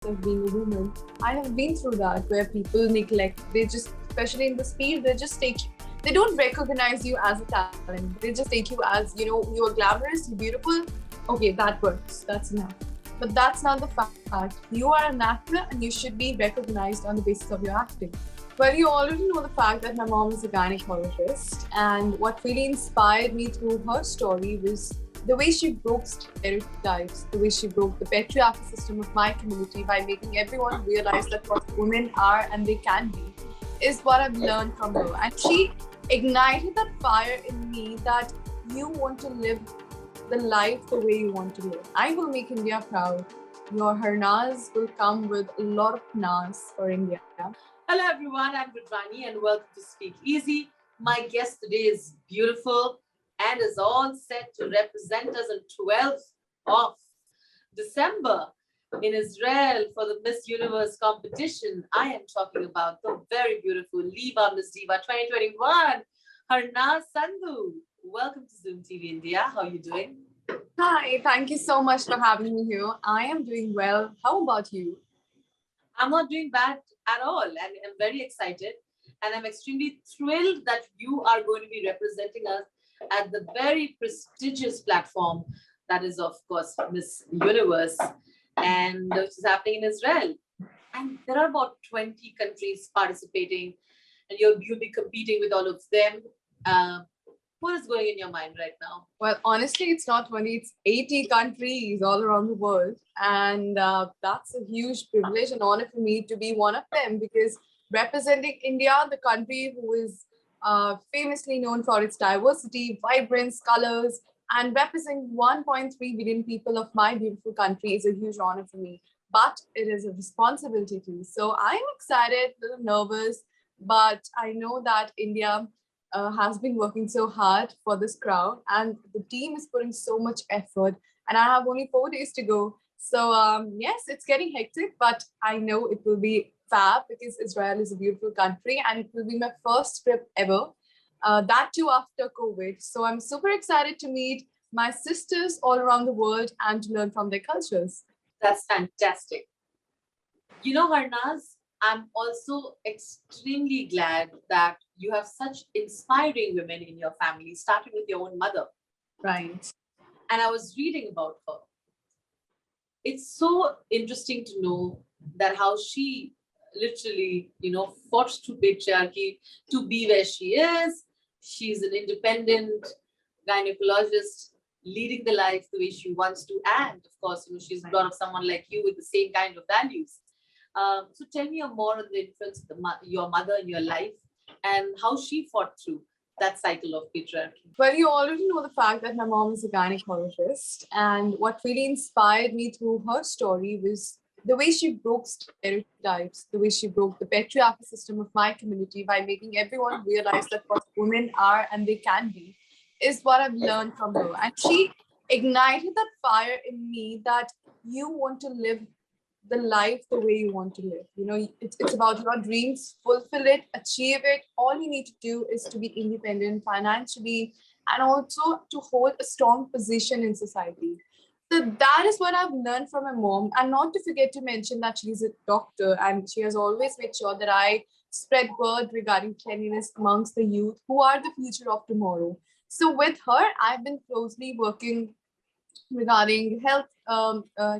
of being a woman. I have been through that where people neglect, they just, especially in this field, they don't recognize you as a talent. They just take you as, you're glamorous, you're beautiful. Okay, that works. That's enough. But that's not the fact. You are an actor and you should be recognized on the basis of your acting. Well, you already know the fact that my mom is a gynecologist, and what really inspired me through her story was the way she broke stereotypes, the way she broke the patriarchy system of my community by making everyone realize that what women are and they can be is what I've learned from her. And she ignited that fire in me that you want to live the life the way you want to live. I will make India proud. Your Harnaaz will come with a lot of Nas for India. Hello everyone, I'm Rudvani and welcome to Speak Easy. My guest today is beautiful and is all set to represent us on 12th of December in Israel for the Miss Universe competition. I am talking about the very beautiful Liva Miss Diva 2021, Harnaaz Sandhu. Welcome to Zoom TV India. How are you doing? Hi, thank you so much for having me here. I am doing well. How about you? I'm not doing bad at all, and I'm very excited. And I'm extremely thrilled that you are going to be representing us at the very prestigious platform that is, of course, Miss Universe, and which is happening in Israel. And there are about 20 countries participating, and you'll be competing with all of them. What is going in your mind right now? Well, honestly, it's not 20, it's 80 countries all around the world. And that's a huge privilege and honor for me to be one of them, because representing India, the country who is famously known for its diversity, vibrance, colors, and representing 1.3 billion people of my beautiful country is a huge honor for me. But it is a responsibility too. So I'm excited, a little nervous, but I know that India has been working so hard for this crowd, and the team is putting so much effort. And I have only 4 days to go. So, yes, it's getting hectic, but I know it will be fab because Israel is a beautiful country and it will be my first trip ever. That too after COVID. So, I'm super excited to meet my sisters all around the world and to learn from their cultures. That's fantastic. You know, Harnaz, I'm also extremely glad that you have such inspiring women in your family, starting with your own mother. Right. And I was reading about her. It's so interesting to know that how she literally, fought through patriarchy to be where she is. She's an independent gynecologist leading the life the way she wants to. And of course, she's brought up someone like you with the same kind of values. So tell me more on the influence of your mother in your life and how she fought through that cycle of patriarchy. Well, you already know the fact that my mom is a gynecologist, and what really inspired me through her story was the way she broke stereotypes, the way she broke the patriarchy system of my community by making everyone realize that what women are and they can be is what I've learned from her. And she ignited that fire in me that you want to live the life the way you want to live. It's about your dreams, fulfill it, achieve it. All you need to do is to be independent financially and also to hold a strong position in society. So that is what I've learned from my mom. And not to forget to mention that she's a doctor and she has always made sure that I spread word regarding cleanliness amongst the youth who are the future of tomorrow. So with her, I've been closely working regarding health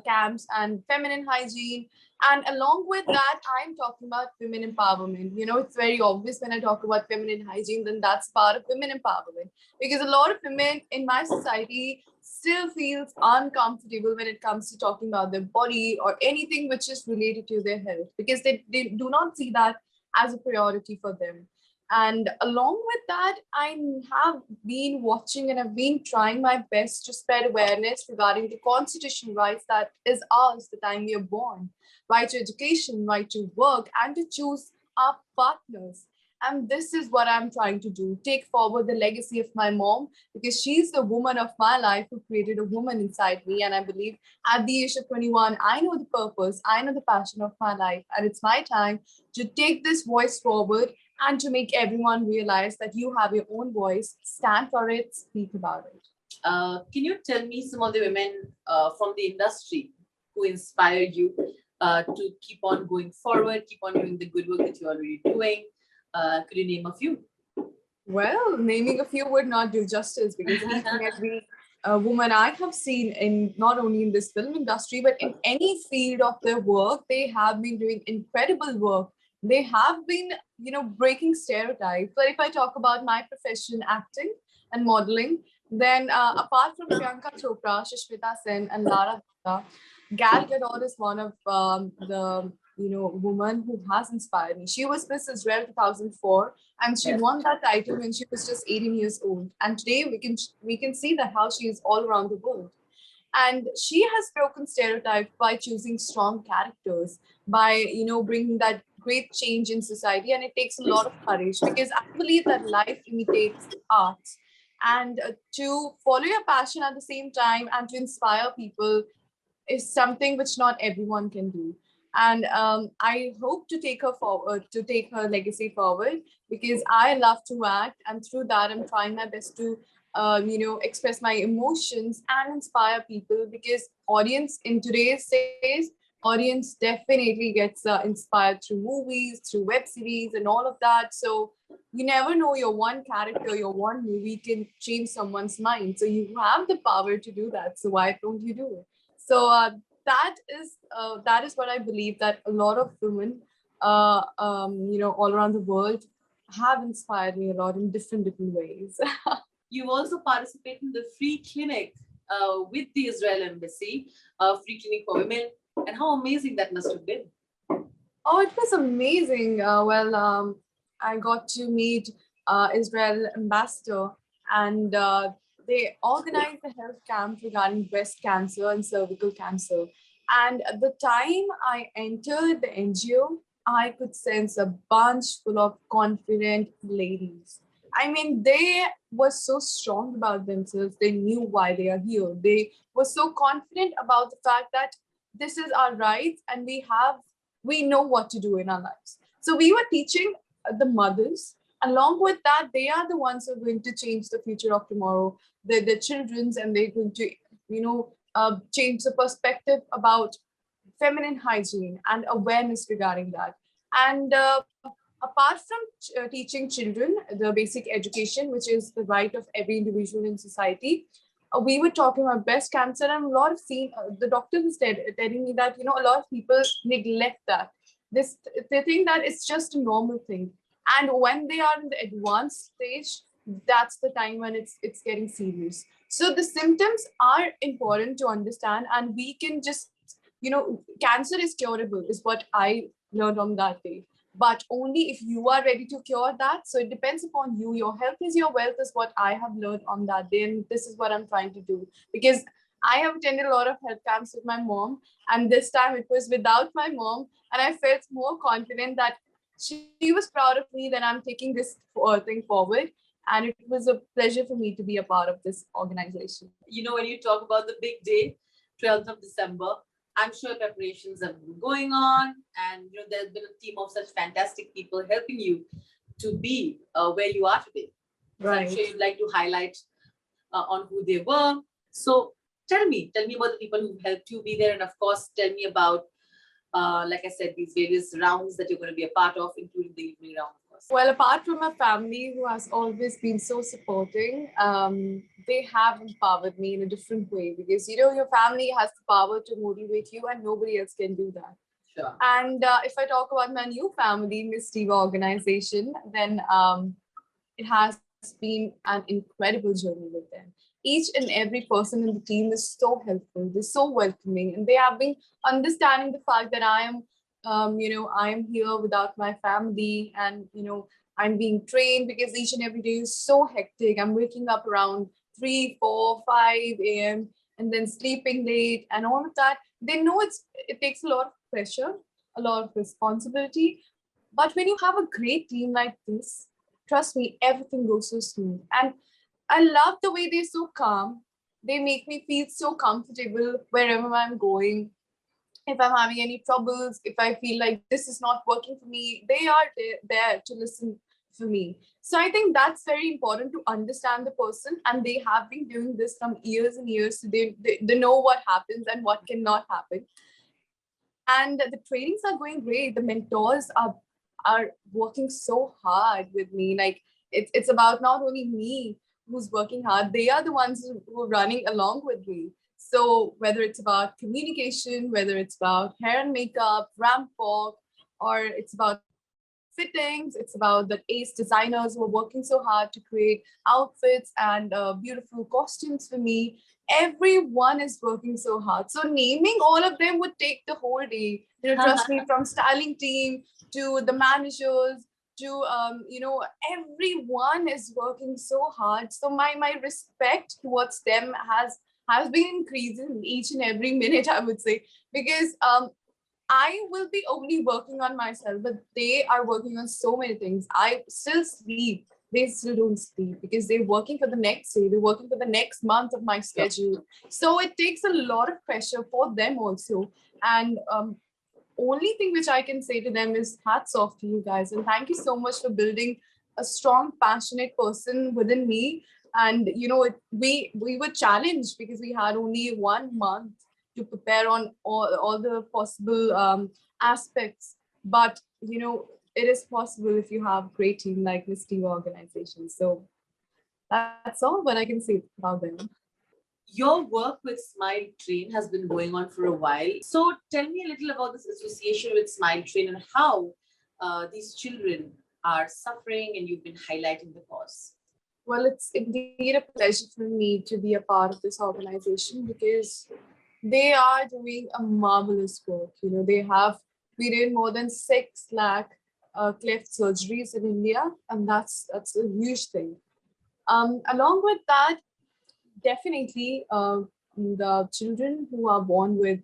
camps and feminine hygiene. And along with that, I'm talking about women empowerment. It's very obvious when I talk about feminine hygiene, then that's part of women empowerment. Because a lot of women in my society still feels uncomfortable when it comes to talking about their body or anything which is related to their health, because they do not see that as a priority for them. And along with that, I have been watching and I've been trying my best to spread awareness regarding the constitutional rights that is ours the time we are born. Right to education, right to work, and to choose our partners. And this is what I'm trying to do, take forward the legacy of my mom, because she's the woman of my life who created a woman inside me. And I believe at the age of 21, I know the purpose, I know the passion of my life. And it's my time to take this voice forward and to make everyone realize that you have your own voice, stand for it, speak about it. Can you tell me some of the women from the industry who inspire you? to keep on going forward, keep on doing the good work that you're already doing? Could you name a few? Well, naming a few would not do justice, because each and every woman I have seen, in not only in this film industry but in any field of their work, they have been doing incredible work. They have been, breaking stereotypes. But if I talk about my profession, acting and modeling, then apart from Priyanka Chopra, Shishmita Sen, and Lara Dutta, Gal Gadot is one of the woman who has inspired me. She was Miss Israel 2004, and she Yes. won that title when she was just 18 years old. And today we can see that how she is all around the world. And she has broken stereotypes by choosing strong characters, by bringing that great change in society. And it takes a lot of courage, because I believe that life imitates art. And to follow your passion at the same time and to inspire people is something which not everyone can do. And I hope to take her forward, to take her legacy forward, because I love to act, and through that, I'm trying my best to, express my emotions and inspire people. Because audience in today's days, audience definitely gets inspired through movies, through web series, and all of that. So you never know, your one character, your one movie can change someone's mind. So you have the power to do that. So why don't you do it? So that is what I believe, that a lot of women, all around the world, have inspired me a lot in different ways. You also participate in the free clinic with the Israel Embassy, free clinic for women, and how amazing that must have been. Oh, it was amazing. I got to meet Israel ambassador, and they organized a health camp regarding breast cancer and cervical cancer. And at the time I entered the NGO, I could sense a bunch full of confident ladies. I mean, they were so strong about themselves. They knew why they are here. They were so confident about the fact that this is our rights, and we know what to do in our lives. So we were teaching the mothers. Along with that, they are the ones who are going to change the future of tomorrow. They're the children's, and they're going to, change the perspective about feminine hygiene and awareness regarding that. And apart from teaching children the basic education, which is the right of every individual in society, we were talking about breast cancer, and a lot of the doctor was telling me that a lot of people neglect that. They think that it's just a normal thing, and when they are in the advanced stage, that's the time when it's getting serious. So the symptoms are important to understand, and we can just cancer is curable, is what I learned on that day, but only if you are ready to cure that. So it depends upon you. Your health is your wealth, is what I have learned on that day. And this is what I'm trying to do, because I have attended a lot of health camps with my mom, and this time it was without my mom. And I felt more confident that she was proud of me, that I'm taking this thing forward. And it was a pleasure for me to be a part of this organization. When you talk about the big day, 12th of December, I'm sure preparations have been going on, and there's been a team of such fantastic people helping you to be where you are today. Right. So I'm sure you'd like to highlight on who they were. So tell me about the people who helped you be there, and of course, tell me about, like I said, these various rounds that you're going to be a part of, including the evening round, of course. Well, apart from my family, who has always been so supporting, they have empowered me in a different way, because your family has the power to motivate you, and nobody else can do that. Sure. And if I talk about my new family, Miss Diva organization, then it has been an incredible journey with them. Each and every person in the team is so helpful. They're so welcoming, and they have been understanding the fact that I am, I am here without my family, and I'm being trained, because each and every day is so hectic. I'm waking up around 3, 4, 5 a.m. and then sleeping late, and all of that. They know it takes a lot of pressure, a lot of responsibility. But when you have a great team like this, trust me, everything goes so smooth. And I love the way they're so calm. They make me feel so comfortable wherever I'm going. If I'm having any troubles, if I feel like this is not working for me, they are there to listen for me. So I think that's very important, to understand the person. And they have been doing this from years and years. So they know what happens and what cannot happen. And the trainings are going great. The mentors are working so hard with me. Like it's about not only me who's working hard, they are the ones who are running along with me. So whether it's about communication, whether it's about hair and makeup, ramp walk, or it's about fittings, it's about the ace designers who are working so hard to create outfits and beautiful costumes for me. Everyone is working so hard. So naming all of them would take the whole day. Trust me, from styling team to the managers to everyone is working so hard. So my respect towards them has been increasing each and every minute, I would say, because I will be only working on myself, but they are working on so many things. I still sleep. They still don't sleep because they're working for the next day. They're working for the next month of my schedule. So it takes a lot of pressure for them also. And only thing which I can say to them is hats off to you guys. And thank you so much for building a strong, passionate person within me. And we were challenged because we had only 1 month to prepare on all the possible aspects. But it is possible if you have a great team like Miss Diva organization. So that's all what I can say about them. Your work with Smile Train has been going on for a while. So tell me a little about this association with Smile Train and how these children are suffering, and you've been highlighting the cause. Well, it's indeed a pleasure for me to be a part of this organization because they are doing a marvelous work. We did more than 6 lakh cleft surgeries in India, and that's a huge thing. Along with that, definitely the children who are born with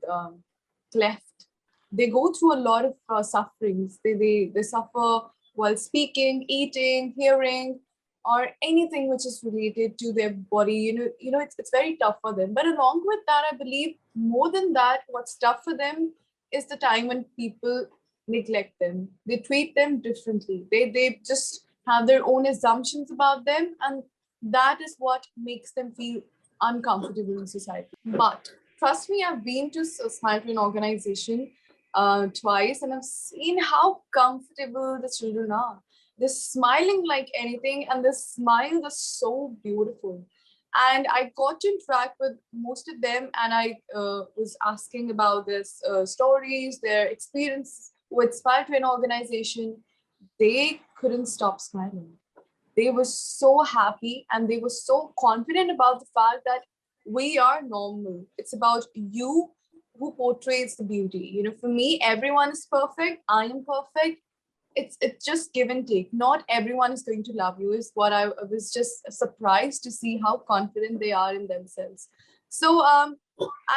cleft, they go through a lot of sufferings. They suffer while speaking, eating, hearing, or anything which is related to their body. It's very tough for them. But along with that, I believe more than that, what's tough for them is the time when people neglect them. They treat them differently. They just have their own assumptions about them, and that is what makes them feel uncomfortable in society. But trust me, I've been to a Smile Train organization twice, and I've seen how comfortable the children are. They're smiling like anything, and the smiles are so beautiful. And I got to interact with most of them, and I was asking about their stories, their experience with Smile Train organization. They couldn't stop smiling. They were so happy and they were so confident about the fact that we are normal. It's about you who portrays the beauty. For me, everyone is perfect. I am perfect. It's just give and take. Not everyone is going to love you, is what I was just surprised to see how confident they are in themselves. So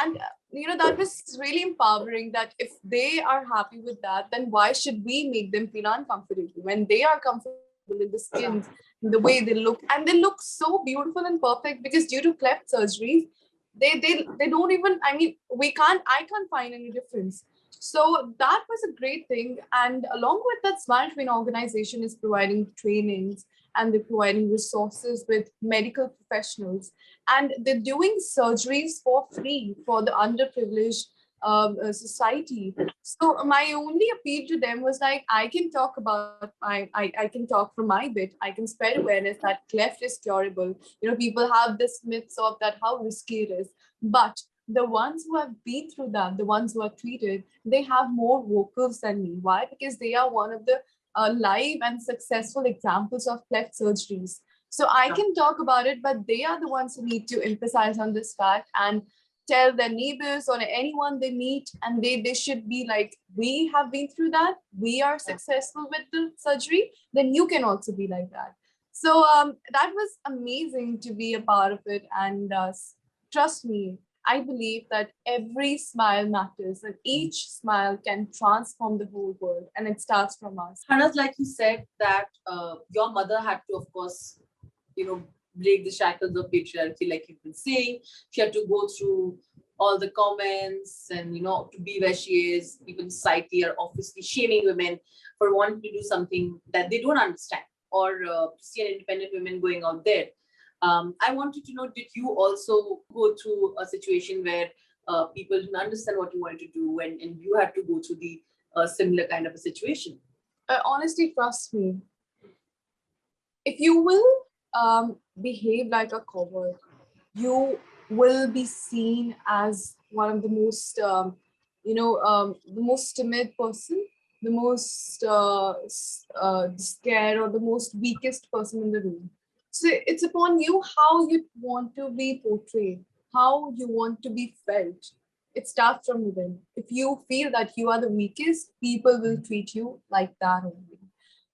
and that was really empowering, that if they are happy with that, then why should we make them feel uncomfortable when they are comfortable in the skin, the way they look, and they look so beautiful and perfect, because due to cleft surgeries, they don't even, I can't find any difference. So that was a great thing. And along with that, Smile Train organization is providing trainings, and they're providing resources with medical professionals, and they're doing surgeries for free for the underprivileged society. So my only appeal to them was like, I can talk about I can talk from my bit. I can spread awareness that cleft is curable. People have this myths of that how risky it is, but the ones who have been through that, the ones who are treated, they have more vocals than me. Why? Because they are one of the live and successful examples of cleft surgeries. So I can talk about it, but they are the ones who need to emphasize on this fact and tell their neighbors or anyone they meet, and they should be like, we have been through that, we are successful with the surgery, then you can also be like that. So that was amazing to be a part of it. And trust me, I believe that every smile matters, and each smile can transform the whole world, and it starts from us. Harnaaz, like you said, that your mother had to, of course, break the shackles of patriarchy, like you've been saying. She had to go through all the comments and, to be where she is. People in society are obviously shaming women for wanting to do something that they don't understand, or to see an independent woman going out there. I wanted to know, did you also go through a situation where people didn't understand what you wanted to do, and you had to go through the similar kind of a situation? Honestly, trust me, if you will behave like a coward, you will be seen as one of the most, the most timid person, the most scared, or the most weakest person in the room. So it's upon you how you want to be portrayed, how you want to be felt. It starts from within. If you feel that you are the weakest, people will treat you like that only.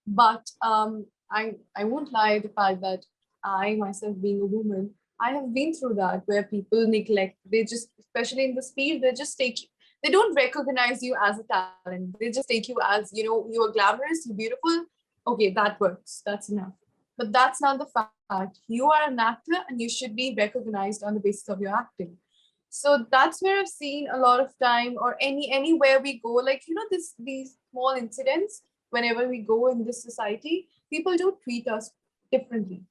But I won't lie the fact that I myself being a woman, I have been through that where people neglect. They just, especially in this field, they just take. They don't recognize you as a talent. They just take you as, you are glamorous, you're beautiful. Okay, that works. That's enough. But that's not the fact. You are an actor and you should be recognized on the basis of your acting. So that's where I've seen a lot of time, or anywhere we go, like, this these small incidents. Whenever we go in this society, people do treat us differently,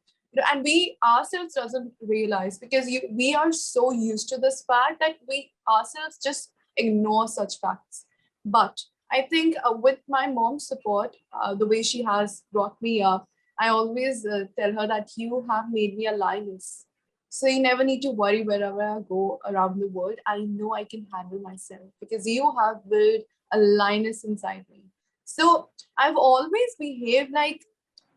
and we ourselves doesn't realize, because we are so used to this fact that we ourselves just ignore such facts. But I think with my mom's support, the way she has brought me up, I always tell her that you have made me a lioness. So you never need to worry wherever I go around the world. I know I can handle myself because you have built a lioness inside me. So I've always behaved like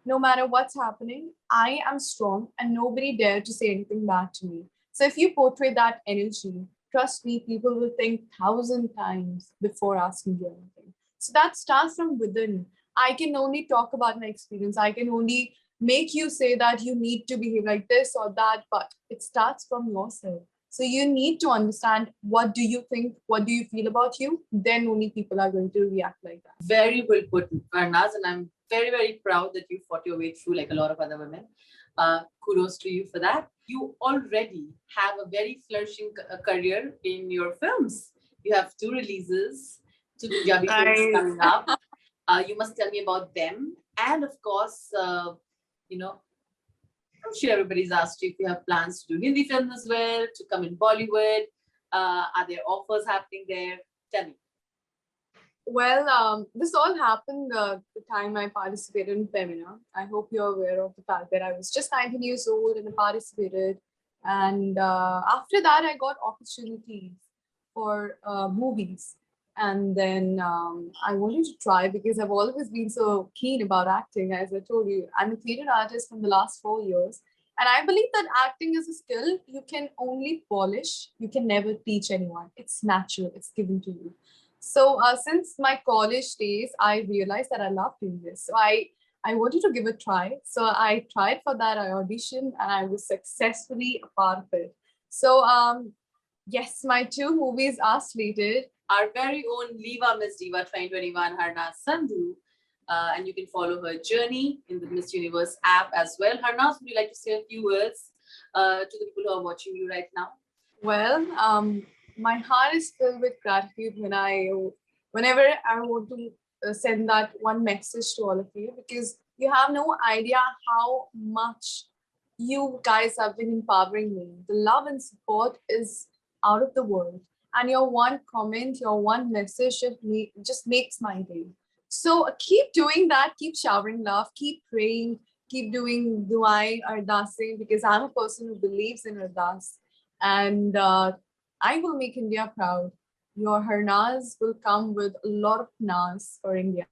no matter what's happening, I am strong and nobody dare to say anything bad to me. So if you portray that energy, trust me, people will think 1,000 times before asking you anything. So that starts from within. I can only talk about my experience. I can only make you say that you need to behave like this or that, but it starts from yourself. So you need to understand, what do you think, what do you feel about you, then only people are going to react like that. Very well put, Harnaaz, and I'm very, very proud that you fought your way through like a lot of other women. Kudos to you for that. You already have a very flourishing career in your films. You have 2 releases, 2 Punjabi films coming up. You must tell me about them. And of course, I'm sure everybody's asked you if you have plans to do Hindi films as well, to come in Bollywood. Are there offers happening there? Tell me. Well, this all happened the time I participated in Femina. I hope you're aware of the fact that I was just 19 years old and I participated. And after that, I got opportunities for movies. And then I wanted to try, because I've always been so keen about acting. As I told you, I'm a theater artist from the last 4 years. And I believe that acting is a skill you can only polish, you can never teach anyone. It's natural, it's given to you. So since my college days, I realized that I love doing this. So I wanted to give a try. So I tried for that. I auditioned and I was successfully a part of it. So yes, my 2 movies are slated. Our very own Liva Miss Diva 2021, Harnaaz Sandhu. And you can follow her journey in the Miss Universe app as well. Harnaaz, would you like to say a few words to the people who are watching you right now? Well, my heart is filled with gratitude whenever I want to send that one message to all of you, because you have no idea how much you guys have been empowering me. The love and support is out of the world, and your one comment, your one message just makes my day. So keep doing that. Keep showering love. Keep praying. Keep doing duai or dasing, because I'm a person who believes in ardas. And I will make India proud. Your Harnaaz will come with a lot of Nas for India.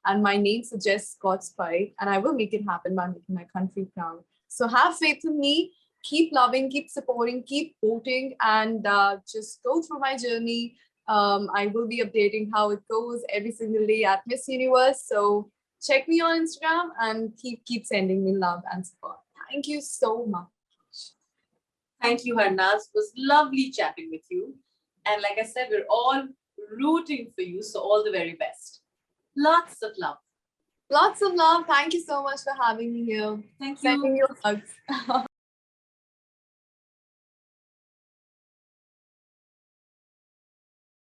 And my name suggests God's pride. And I will make it happen by making my country proud. So have faith in me. Keep loving, keep supporting, keep voting, and just go through my journey. I will be updating how it goes every single day at Miss Universe. So check me on Instagram and keep sending me love and support. Thank you so much. Thank you, Harnaaz. It was lovely chatting with you. And like I said, we're all rooting for you. So all the very best. Lots of love. Lots of love. Thank you so much for having me here. Thank you. Sending you hugs.